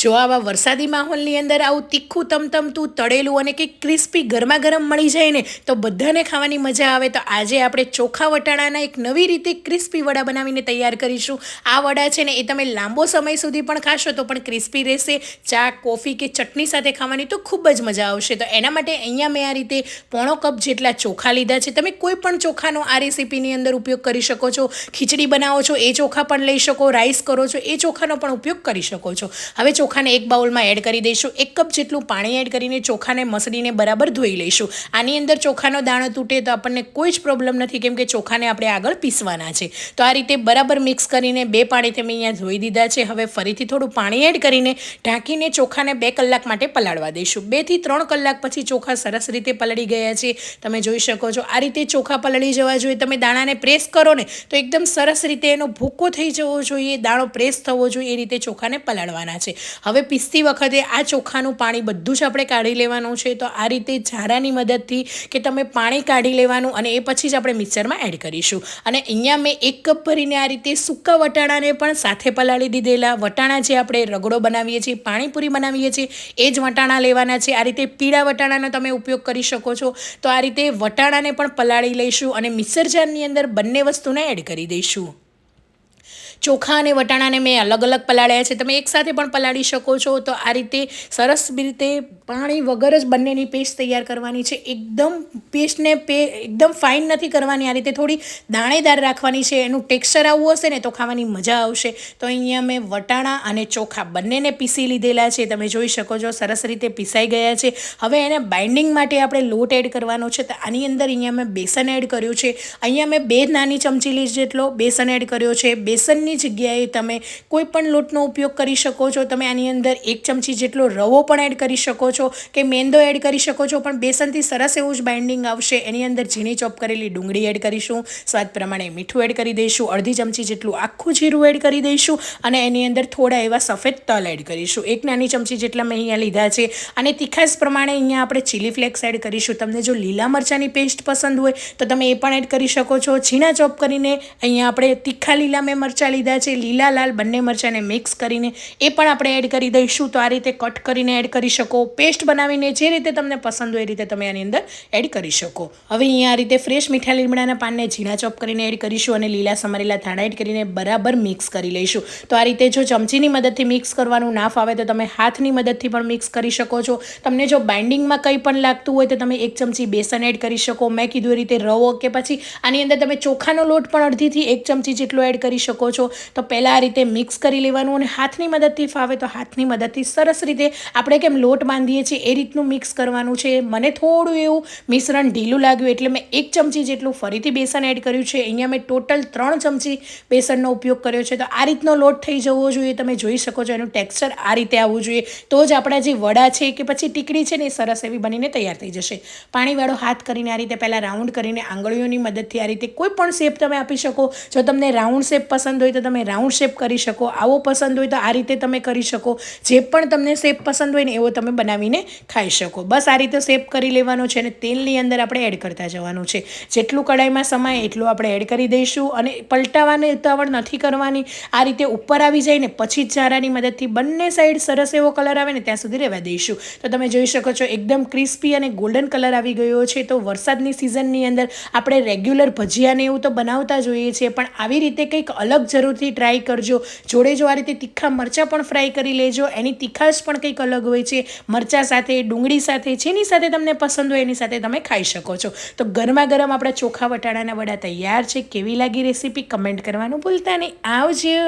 જો આવા વરસાદી માહોલની અંદર આવું તીખું તમતમતું તળેલું અને કંઈક ક્રિસ્પી ગરમા ગરમ મળી જાય ને તો બધાને ખાવાની મજા આવે. તો આજે આપણે ચોખા વટાણાના એક નવી રીતે ક્રિસ્પી વડા બનાવીને તૈયાર કરીશું. આ વડા છે ને એ તમે લાંબો સમય સુધી પણ ખાશો તો પણ ક્રિસ્પી રહેશે. ચા, કોફી કે ચટણી સાથે ખાવાની તો ખૂબ જ મજા આવશે. તો એના માટે અહીંયા મેં આ રીતે પોણો કપ જેટલા ચોખા લીધા છે. તમે કોઈ પણ ચોખાનો આ રેસીપીની અંદર ઉપયોગ કરી શકો છો. ખીચડી બનાવો છો એ ચોખા પણ લઈ શકો, રાઈસ કરો છો એ ચોખાનો પણ ઉપયોગ કરી શકો છો. હવે ચોખાને એક બાઉલમાં એડ કરી દઈશું. 1 કપ જેટલું પાણી એડ કરીને ચોખાને મસળીને બરાબર ધોઈ લઈશું. આની અંદર ચોખાનો દાણો તૂટે તો આપણને કોઈ જ પ્રોબ્લેમ નથી, કેમ કે ચોખાને આપણે આગળ પીસવાના છે. તો આ રીતે બરાબર મિક્સ કરીને 2 પાણીથી મેં અહીંયા ધોઈ દીધા છે. હવે ફરીથી થોડું પાણી એડ કરીને ઢાંકીને ચોખાને 2 કલાક માટે પલાળવા દઈશું. 2 થી 3 કલાક પછી ચોખા સરસ રીતે પલળી ગયા છે. તમે જોઈ શકો છો આ રીતે ચોખા પલળી જવા જોઈએ. તમે દાણાને પ્રેસ કરો ને તો એકદમ સરસ રીતે એનો ભૂકો થઈ જવો જોઈએ, દાણો પ્રેસ થવો જોઈએ, એ રીતે ચોખાને પલાળવાના છે. હવે પીસતી વખતે આ ચોખાનું પાણી બધું જ આપણે કાઢી લેવાનું છે. તો આ રીતે ઝારાની મદદથી કે તમે પાણી કાઢી લેવાનું અને એ પછી જ આપણે મિક્સરમાં એડ કરીશું. અને અહીંયા મેં 1 કપ ભરીને આ રીતે સૂકા વટાણાને પણ સાથે પલાળી દીધેલા. વટાણા જે આપણે રગડો બનાવીએ છીએ, પાણીપુરી બનાવીએ છીએ એ જ વટાણા લેવાના છે. આ રીતે પીળા વટાણાનો તમે ઉપયોગ કરી શકો છો. તો આ રીતે વટાણાને પણ પલાળી લઈશું અને મિક્સર જારની અંદર બંને વસ્તુને એડ કરી દઈશું. ચોખા અને વટાણાને મેં અલગ અલગ પલાળ્યા છે. તમે એકસાથે પણ પલાળી શકો છો. તો આ રીતે સરસ રીતે પાણી વગર જ બંનેની પેસ્ટ તૈયાર કરવાની છે. એકદમ પેસ્ટને એકદમ ફાઇન નથી કરવાની, આ રીતે થોડી દાણેદાર રાખવાની છે. એનું ટેક્સચર આવું હશે ને તો ખાવાની મજા આવશે. તો અહીંયા મેં વટાણા અને ચોખા બંનેને પીસી લીધેલા છે. તમે જોઈ શકો છો સરસ રીતે પીસાઈ ગયા છે. હવે એને બાઇન્ડિંગ માટે આપણે લોટ એડ કરવાનો છે. તો આની અંદર અહીંયા મેં બેસન એડ કર્યું છે. અહીંયા મેં 2 નાની ચમચી જેટલો બેસન એડ કર્યો છે. બેસનની જગ્યાએ તમે કોઈ પણ લોટનો ઉપયોગ કરી શકો છો. તમે આની અંદર 1 ચમચી જેટલો રવો પણ એડ કરી શકો છો કે મેંદો એડ કરી શકો છો, પણ બેસનથી સરસ એવું જ બાઇન્ડિંગ આવશે. એની અંદર ઝીણી ચોપ કરેલી ડુંગળી એડ કરીશું. સ્વાદ પ્રમાણે મીઠું એડ કરી દઈશું. અડધી ચમચી જેટલું આખું જીરું એડ કરી દઈશું અને એની અંદર થોડા એવા સફેદ તલ એડ કરીશું. 1 નાની ચમચી જેટલા મેં અહીંયા લીધા છે. અને તીખાશ પ્રમાણે અહીંયા આપણે ચીલી ફ્લેક્સ એડ કરીશું. તમને જો લીલા મરચાંની પેસ્ટ પસંદ હોય તો તમે એ પણ એડ કરી શકો છો. ઝીણા ચોપ કરીને અહીંયા આપણે તીખા લીલા મેં મરચાં લીધા છે. લીલા લાલ બંને મરચાંને મિક્સ કરીને એ પણ આપણે એડ કરી દઈશું. તો આ રીતે કટ કરીને એડ કરી શકો. પેસ્ટ બનાવીને જે રીતે તમને પસંદ હોય એ રીતે તમે આની અંદર એડ કરી શકો. હવે અહીંયા આ રીતે ફ્રેશ મીઠા લીમડાના પાનને ઝીણા ચોપ કરીને એડ કરીશું અને લીલા સમારેલા ધાણા એડ કરીને બરાબર મિક્સ કરી લઈશું. તો આ રીતે જો ચમચીની મદદથી મિક્સ કરવાનું ના ફાવે તો તમે હાથની મદદથી પણ મિક્સ કરી શકો છો. તમને જો બાઇન્ડિંગમાં કંઈ પણ લાગતું હોય તો તમે 1 ચમચી બેસન એડ કરી શકો. મેં કીધું એ રીતે રવો કે પછી આની અંદર તમે ચોખાનો લોટ પણ અડધીથી 1 ચમચી જેટલો એડ કરી શકો છો. તો પહેલાં આ રીતે મિક્સ કરી લેવાનું અને હાથની મદદથી ફાવે તો હાથની મદદથી સરસ રીતે આપણે કેમ લોટ બાંધીએ છીએ એ રીતનું મિક્સ કરવાનું છે. મને થોડું એવું મિશ્રણ ઢીલું લાગ્યું એટલે મેં 1 ચમચી જેટલું ફરીથી બેસન એડ કર્યું છે. અહીંયા મેં ટોટલ 3 ચમચી બેસનનો ઉપયોગ કર્યો છે. તો આ રીતનો લોટ થઈ જવો જોઈએ. તમે જોઈ શકો છો એનું ટેક્સચર આ રીતે આવવું જોઈએ. તો જ આપણા જે વડા છે કે પછી ટીકડી છે ને એ સરસ એવી બનીને તૈયાર થઈ જશે. પાણીવાળો હાથ કરીને આ રીતે પહેલાં રાઉન્ડ કરીને આંગળીઓની મદદથી આ રીતે કોઈ પણ શેપ તમે આપી શકો. જો તમને રાઉન્ડ શેપ પસંદ હોય તો તમે રાઉન્ડ શેપ કરી શકો. આવો પસંદ હોય તો આ રીતે તમે કરી શકો. જે પણ તમને શેપ પસંદ હોય ને એવો તમે બનાવીને ખાઈ શકો. બસ આ રીતે શેપ કરી લેવાનો છે અને તેલની અંદર આપણે એડ કરતા જવાનું છે. જેટલું કડાઈમાં સમાય એટલું આપણે એડ કરી દઈશું અને પલટાવાની ઉતાવળ નથી કરવાની. આ રીતે ઉપર આવી જાય ને પછી જ ઝારાની મદદથી બંને સાઈડ સરસ એવો કલર આવે ને ત્યાં સુધી રહેવા દઈશું. તો તમે જોઈ શકો છો એકદમ ક્રિસ્પી અને ગોલ્ડન કલર આવી ગયો છે. તો વરસાદની સિઝનની અંદર આપણે રેગ્યુલર ભજીયાને એવું તો બનાવતા જોઈએ છીએ, પણ આવી રીતે કંઈક અલગ જરૂરથી ટ્રાય કરજો. જોડે જો આ રીતે તીખા મરચાં પણ ફ્રાય કરી લેજો. એની તીખાશ પણ કંઈક અલગ હોય છે. મરચાં સાથે, ડુંગળી સાથે, જેની સાથે તમને પસંદ હોય એની સાથે તમે ખાઈ શકો છો. તો ગરમા ગરમ આપણા ચોખા વટાણાના વડા તૈયાર છે. કેવી લાગી રેસીપી કમેન્ટ કરવાનું ભૂલતા નહીં. આવજો.